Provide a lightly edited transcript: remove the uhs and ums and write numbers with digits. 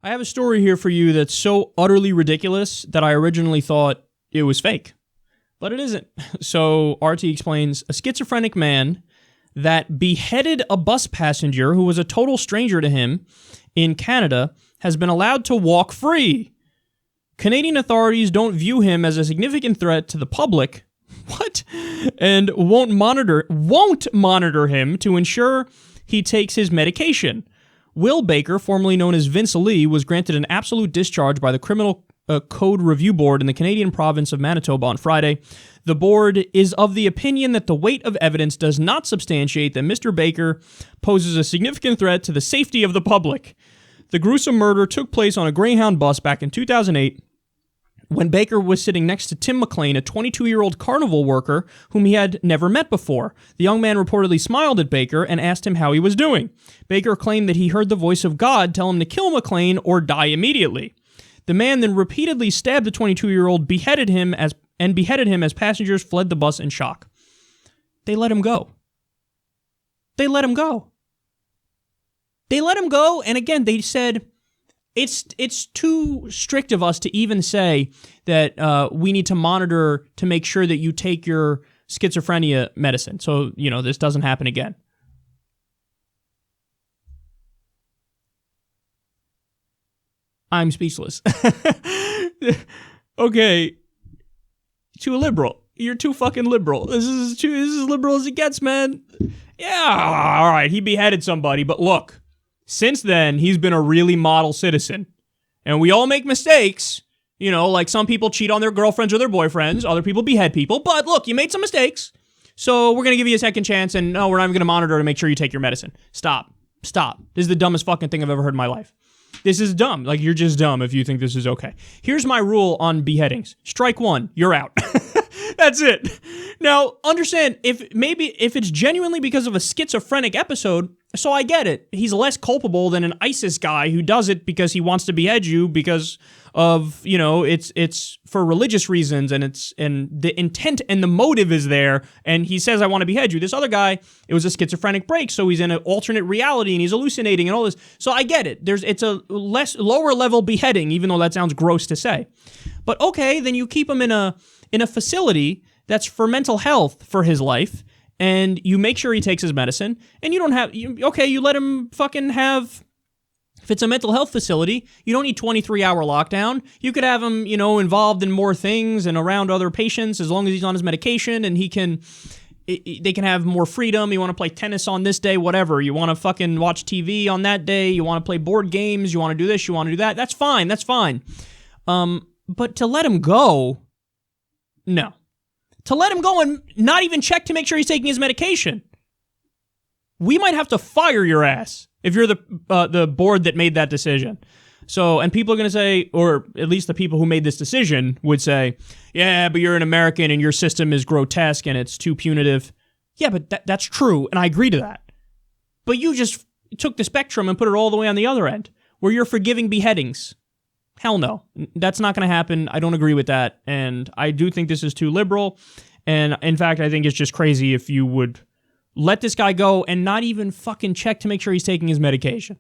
I have a story here for you that's so utterly ridiculous that I originally thought it was fake. But it isn't. So RT explains, a schizophrenic man that beheaded a bus passenger who was a total stranger to him in Canada has been allowed to walk free. Canadian authorities don't view him as a significant threat to the public. What? And won't monitor him to ensure he takes his medication. Will Baker, formerly known as Vince Lee, was granted an absolute discharge by the Criminal Code Review Board in the Canadian province of Manitoba on Friday. The board is of the opinion that the weight of evidence does not substantiate that Mr. Baker poses a significant threat to the safety of the public. The gruesome murder took place on a Greyhound bus back in 2008 when Baker was sitting next to Tim McLean, a 22-year-old carnival worker whom he had never met before. The young man reportedly smiled at Baker and asked him how he was doing. Baker claimed that he heard the voice of God tell him to kill McLean or die immediately. The man then repeatedly stabbed the 22-year-old, beheaded him as passengers fled the bus in shock. They let him go. They let him go. They let him go, and again, they said, it's too strict of us to even say that we need to monitor to make sure that you take your schizophrenia medicine. So, this doesn't happen again. I'm speechless. Okay. Too liberal. You're too fucking liberal. This is as liberal as it gets, man. Yeah, all right, he beheaded somebody, but look, since then, he's been a really model citizen. And we all make mistakes. Like some people cheat on their girlfriends or their boyfriends. Other people behead people. But look, you made some mistakes. So we're going to give you a second chance. And no, we're not even going to monitor to make sure you take your medicine. Stop. This is the dumbest fucking thing I've ever heard in my life. This is dumb. Like, you're just dumb if you think this is okay. Here's my rule on beheadings. Strike one, you're out. That's it. Now, understand, if it's genuinely because of a schizophrenic episode, so I get it. He's less culpable than an ISIS guy who does it because he wants to behead you because of, it's for religious reasons and the intent and the motive is there, and he says, I want to behead you. This other guy, it was a schizophrenic break, so he's in an alternate reality and he's hallucinating and all this. So I get it. It's a lower level beheading, even though that sounds gross to say. But okay, then you keep him in a facility that's for mental health for his life, and you make sure he takes his medicine, and you let him fucking have, if it's a mental health facility, you don't need 23-hour lockdown. You could have him, involved in more things and around other patients as long as he's on his medication, and they can have more freedom. You want to play tennis on this day, whatever. You want to fucking watch TV on that day. You want to play board games. You want to do this. You want to do that. That's fine. But to let him go, no. To let him go and not even check to make sure he's taking his medication. We might have to fire your ass if you're the board that made that decision. So, and people are going to say, or at least the people who made this decision would say, yeah, but you're an American and your system is grotesque and it's too punitive. Yeah, but that's true, and I agree to that. But you just took the spectrum and put it all the way on the other end, where you're forgiving beheadings. Hell no. That's not going to happen. I don't agree with that. And I do think this is too liberal. And in fact, I think it's just crazy if you would let this guy go and not even fucking check to make sure he's taking his medication.